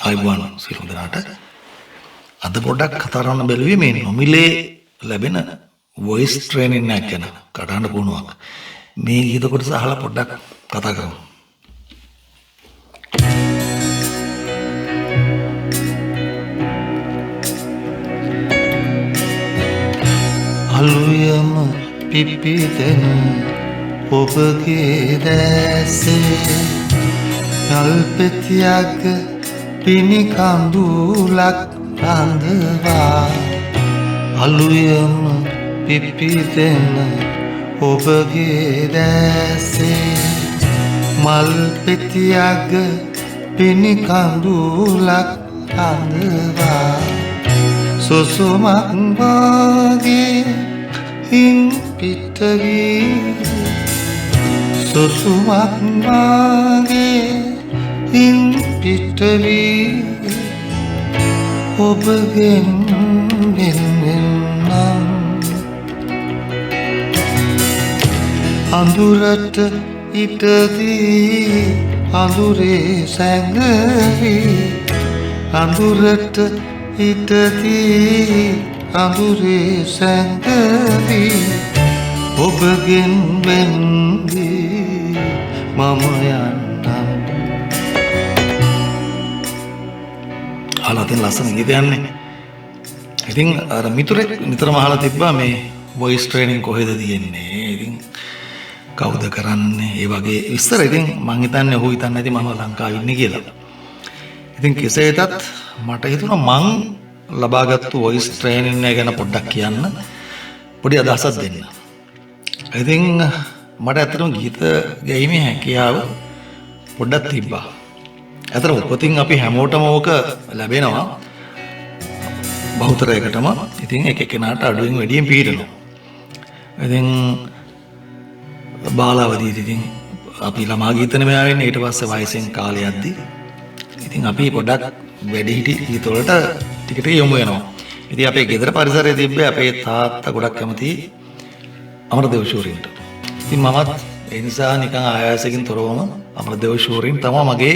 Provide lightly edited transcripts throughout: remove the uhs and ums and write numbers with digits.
ආයුබෝවන් සියලු දෙනාට. අද පොඩ්ඩක් කතා කරන්න බැලුවේ මේ නොමිලේ ලැබෙන වොයිස් ට්‍රේනින් එකක් ගැන කටහඬ පුහුණුවක්. මේ ගීත කොටස අහලා පොඩ්ඩක් කතා කරමු. අලුයම පිපිදෙන ඔබගේ දැසේ යල්පෙතියක පිණි කඳුලක් රඳවා අලුයම පිපිදෙන ඔබගේ දැසේ මල් පෙතියක පිණි කඳුලක් රඳවා සුසුමක් වාගේ හින් පිටවී සුසුමක් වාගේ හින් පිටවී ඔබගෙන් වෙන්නම් අඳුරට ඉටදී අඳුරේ සැඟවී අඳුරට ඉටදී අඳුරේ සැඟවී ඔබගෙන් වෙන්දී මම යන්නම්. අලතින් ලස්සන ගීතයන්නේ. ඉතින් අර මිතුරෙක් නිතරම අහලා තිබ්බා මේ වොයිස් ට්‍රේනින් කොහෙද තියෙන්නේ. ඉතින් කවුද කරන්නේ? ඒ වගේ විස්තර. ඉතින් මං හිතන්නේ ඔහු හිතන්නේ නැති මම ලංකාවේ ඉන්නේ කියලා. ඉතින් කෙසේ වෙතත් මට හිතුණා මං ලබාගත්තු වොයිස් ට්‍රේනින් එක ගැන පොඩ්ඩක් කියන්න පොඩි අදහසක් දෙන්න. ඉතින් මට ඇත්තටම ගීත ගැයීමේ හැකියාව පොඩ්ඩක් තිබ්බා. ඇත්තටම උපතින් අපි හැමෝටම ඕක ලැබෙනවා බහුතරයකටම. ඉතින් එක එක්කෙනාට අඩුවෙන් වැඩියෙන් පිළිරනවා. ඉතින් බාලාවදීදී ඉතින් අපි ළමා ගීතනේ මෙයා වෙන්නේ ඊට පස්සේ වයසෙන් කාලය යද්දී ඉතින් අපි පොඩ්ඩක් වැඩිහිටි ගීත වලට ටික ටික යොමු වෙනවා. ඉතින් අපේ ගෙදර පරිසරයේ තිබ්බේ අපේ තාත්තා ගොඩක් කැමති අමරදේව ශූරින්ට. ඉතින් මමත් ඒ නිසා නිකන් ආයාසයෙන් තොරවම අමරදේව ශූරින් තමයි මගේ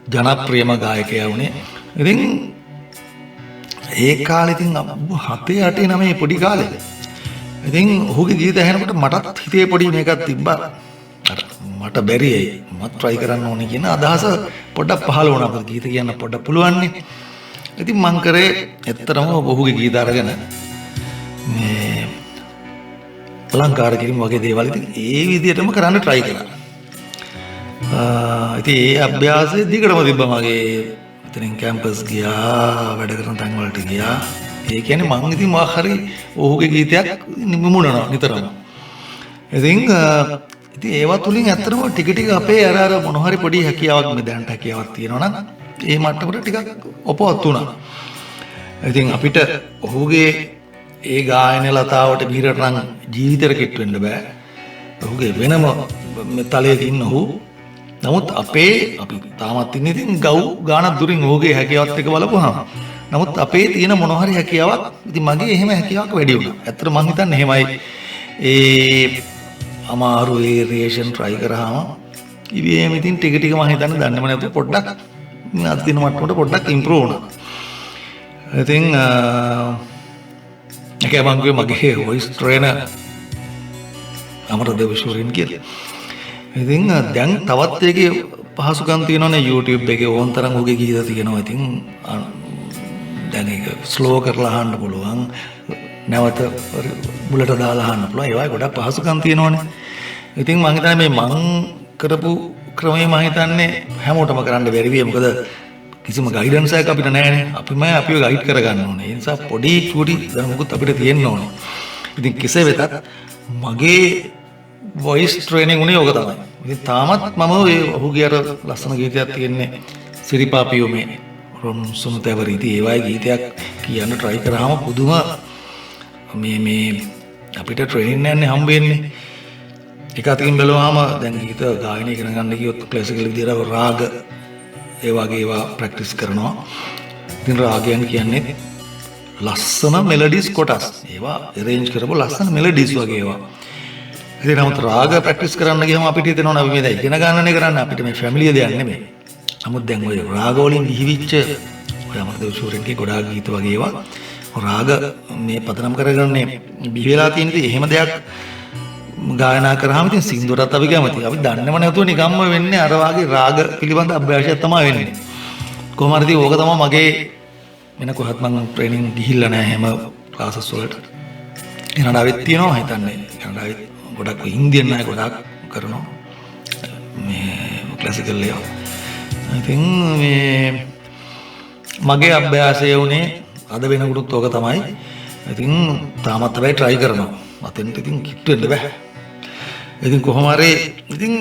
ජනප්‍රියම ගායකයා වුණේ. ඉතින් ඒ කාලේ ඉතින් 7 8 9 පොඩි කාලේ. ඉතින් ඔහුගේ ගීත ඇහෙනකොට මටත් හිතේ පොඩි මේකක් තිබ්බා. අර මට බැරි ඇයි මත් try කරන්න ඕනේ කියන අදහස පොඩ්ඩක් පහළ වුණා. අපිට ගීත කියන්න පොඩ්ඩක් පුළුවන් නේ. ඉතින් මං කරේ ඇත්තටම ඔහුගේ ගීත අරගෙන මේ අලංකාර කිරීම වගේ දේවල් ඉතින් ඒ විදිහටම කරන්න try කරා. ඉතින් ඒ අභ්‍යාසය දිගටම තිබ්බා මගේ. ඉතින් කැම්පස් ගියා, වැඩ කරන තැන් වලට ගියා. ඒ කියන්නේ මං ඉතින් මොකක් හරි ඔහුගේ ගීතයක් නිමුණනවා නිතරම. ඉතින් ඒවා තුලින් ඇත්තටම ටික ටික අපේ අර මොන හරි පොඩි හැකියාවක් මේ දැනට හැකියාවක් තියෙනවා නම් ඒ මට්ටමට ටිකක් ඔපවත් වුණා. ඉතින් අපිට ඔහුගේ ඒ ගායන ලතාවට බීරට නම් ජීවිතේට කිට් වෙන්න බෑ. ඔහුගේ වෙනම තලයක ඉන්න ඔහු. නමුත් අපි තාමත් ඉන්නේ ඉතින් ගව් ගානක් දුරින් ඔහුගේ හැකියාවත් එක බලපුවාම. නමුත් අපේ තියෙන මොන හරි හැකියාවක් ඉතින් මගේ එහෙම හැකියාවක් වැඩි වුණා. ඇත්තට මං හිතන්නේ එහෙමයි. ඒ අමාරු වේරියේෂන් try කරාම ඉබේම ඉතින් ටික ටික මම හිතන්නේ දන්නේම නැතුව පොඩ්ඩක් අද දින මට්ටමට පොඩ්ඩක් ඉම්ප්‍රූව් වුණා. ඉතින් එකේ මගේ වොයිස් ට්‍රේනර් අමරදේව ශූරින් කියලා. ඉතින් දැන් තවත් එකේ පහසුකම් තියෙනවනේ YouTube එකේ ඕන තරම් ඔහුගේ ගීත තියෙනවා. ඉතින් දැන් ඒක ස්ලෝ කරලා අහන්න පුළුවන්. නැවත බුලට දාලා අහන්න පුළුවන්. ඒවයි ගොඩක් පහසුකම් තියෙනවනේ. ඉතින් මම හිතන්නේ මේ මං කරපු ක්‍රමය මම හිතන්නේ හැමෝටම කරන්න බැරි වෙයි. මොකද කිසිම ගයිඩන්ස් එකක් අපිට නැහැනේ. අපිම අපිව ගයිඩ් කරගන්න ඕනේ. ඒ නිසා පොඩි චූටි දැනුමකුත් අපිට තියෙන්න ඕනේ. ඉතින් කෙසේ වෙතත් මගේ වොයිස් ට්‍රේනින් උනේ ඕක තමයි. ඉතින් තාමත් මම ඔහුගේ අර ලස්සන ගීතයක් තියෙන්නේ සිරිපාපියෝ මේ රොම් සුනුතවරීති ඒවයි ගීතයක් කියන්න try කරාම පුදුම මේ අපිට ට්‍රේනින් යන්නේ හම්බ වෙන්නේ. එක අතකින් බැලුවාම දැන් ගීත ගායනය ඉගෙන ගන්න කිව්වොත් ක්ලාසිකල් විදියට රාග ඒ වගේ ඒවා ප්‍රැක්ටිස් කරනවා. ඉතින් රාගයන් කියන්නේ ලස්සන මෙලඩිස් කොටස්. ඒවා arrange කරපු ලස්සන මෙලඩිස් වගේ ඒවා. ඉතින් නමුත් රාග ප්‍රැක්ටිස් කරන්න ගියම අපිට හිතෙනවා අපි මේ දැන් ඉගෙන ගන්නනේ කරන්නේ අපිට මේ ෆැමිලිය දෙයක් නෙමෙයි. නමුත් දැන් ඔය රාග වලින් ගිහිවිච්ච ඔය අමරදේව ශූරන්ගේ ගොඩාක් ගීත වගේ ඒවා රාග මේ පදනම් කරගන්නේ බිහි වෙලා තියෙන ඉතින් එහෙම දෙයක් ගායනා කරාම ඉතින් සින්දුවටත් අපි කැමතියි. අපි දන්නේම නැතුව නිකම්ම වෙන්නේ අර වාගේ රාග පිළිබඳ අභ්‍යාසයක් තමයි වෙන්නේ. කොහොම හරි ඕක තමයි මගේ වෙන කොහත් මම ට්‍රේනින් ගිහිල්ලා නැහැ හැම ක්ලාසස් වලට. කැනඩාවෙත් තියෙනවා හිතන්නේ. කැනඩාවෙත් ගොඩක් ඉන්දියන් අය ගොඩක් කරනවා. මේ ක්ලාසිකල් ඒවා. ඉතින් මේ මගේ අභ්‍යාසය උනේ අද වෙනකොටත් ඕක තමයි. ඉතින් තාමත් හැබැයි try කරනවා. මතෙන්ට ඉතින් කිට් වෙන්න බෑ. ඉතින් කොහොම හරි ඉතින්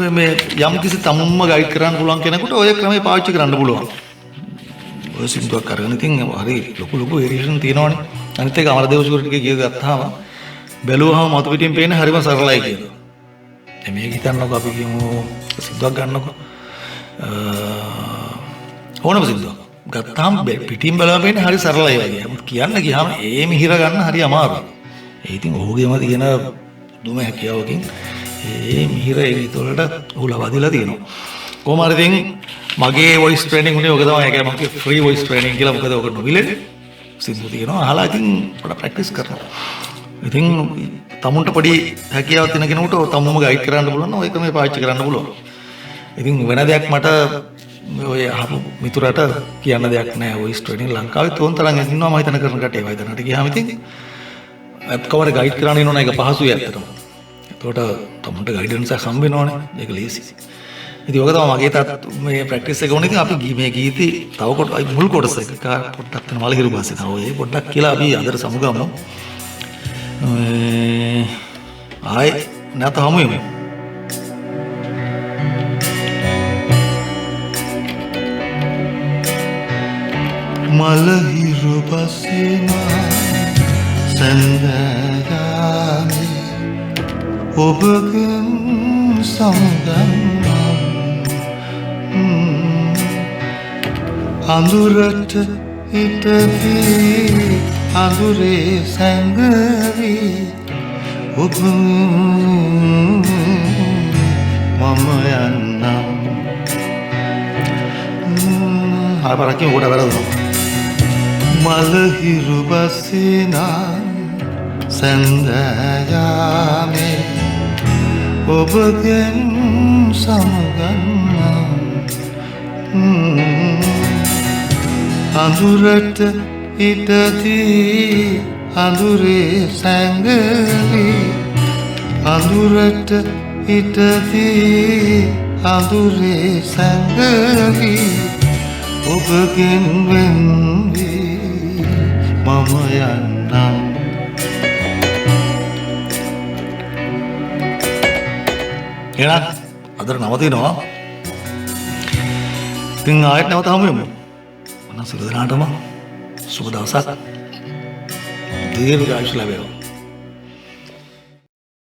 මේ යම් කිසි තමුන්ම ගයිඩ් කරන්න පුළුවන් කෙනෙකුට ඔය ක්‍රමය පාවිච්චි කරන්න පුළුවන්. ඔය සින්දුවක් කරගෙන ඉතින් හරි ලොකු වේරියේෂන් තියෙනවනේ. අනිත් එක අමරදේව ශූරන්ගේ ගීත ගත්තාම බැලුවහම මතු පිටින් පේන්නේ හරිම සරලයි කියලා. දැන් මේක හිතන්නකො අපි කියමු සින්දුවක් ගන්නකො. ඕනම සින්දුවක් ගත්තාම පිටින් බලලා පේන්නේ හරි සරලයි වගේ. නමුත් කියන්න ගියාම ඒ මිහිර ගන්න හරි අමාරුයි. ඒ ඉතින් ඔහුගේම තියෙන දුම හැකියාවකින් ඒ මිහිර ඒ ගීත වලට ඔහු ලබාදීලා තියෙනවා. කොහොම හරි ඉතින් මගේ වොයිස් ට්‍රේනින් උනේ ඔක තමයි. ඒකයි මම ෆ්‍රී වොයිස් ට්‍රේනින් කියලා. මොකද ඔක නොමිලේ සින්දු තියෙනවා. අහලා ඉතින් පොඩ ප්‍රැක්ටිස් කරනවා. ඉතින් තමුන්ට පොඩි හැකියාවක් තියෙන කෙනෙකුට තමුන්ම ගයිඩ් කරන්න පුළුවන්. ඔය ක්‍රමය පාවිච්චි කරන්න පුළුවන්. ඉතින් වෙන දෙයක් මට ඔය අහපු මිතුරට කියන්න දෙයක් නැහැ. වොයිස් ට්‍රේනින් ලංකාවේ තෝන් තරම් ඉන්නවා මම හිතන කරන කටේ වයිදනට ගියාම ඉතින් කවර ගයිඩ් කරන්න ඉන්නවනේ ඒක පහසුයි ඇත්තටම. ඒකට තමුන්ට ගයිඩන්ස් එකක් හම්බ වෙනවනේ. ඒක ලීසි. ඉතින් ඔක තමයි මගේ තාත් මේ ප්‍රැක්ටිස් එක වුණේ. ඉතින් අපි මේ ගීතي තව කොට මුල් කොටස එක පොඩ්ඩක් යන මලහිරු පස්සේ තව ඔය පොඩ්ඩක් කියලා අපි අදට සමුගමු. ආයි නැත හමු වෙමු. මලහිරු පස්සේ මා සඳගාමි ඔබගෙන් සමුගන්නම් අඳුරට හිටවී අඳුරේ සැඟවි ඔබ මම යන්නම් ආපරකින් උඩ වැරදුනා මලහිරු බසිනා සඳයාමේ ඔබගෙන් සමුගන්නම් අඳුරට හිටදී අඳුරේ සැඟවි අඳුරට හිටදී අඳුරේ සැඟවි ඔබගෙන් වෙන්වී මම යන්නම්. එහෙනම් අදට නවතිනවා. ඉතින් ආයෙත් නැවත හමු වෙමු. මම සියලු දෙනාටම සුබ දවසක්. දීර්ඝායුෂ ලැබේවා.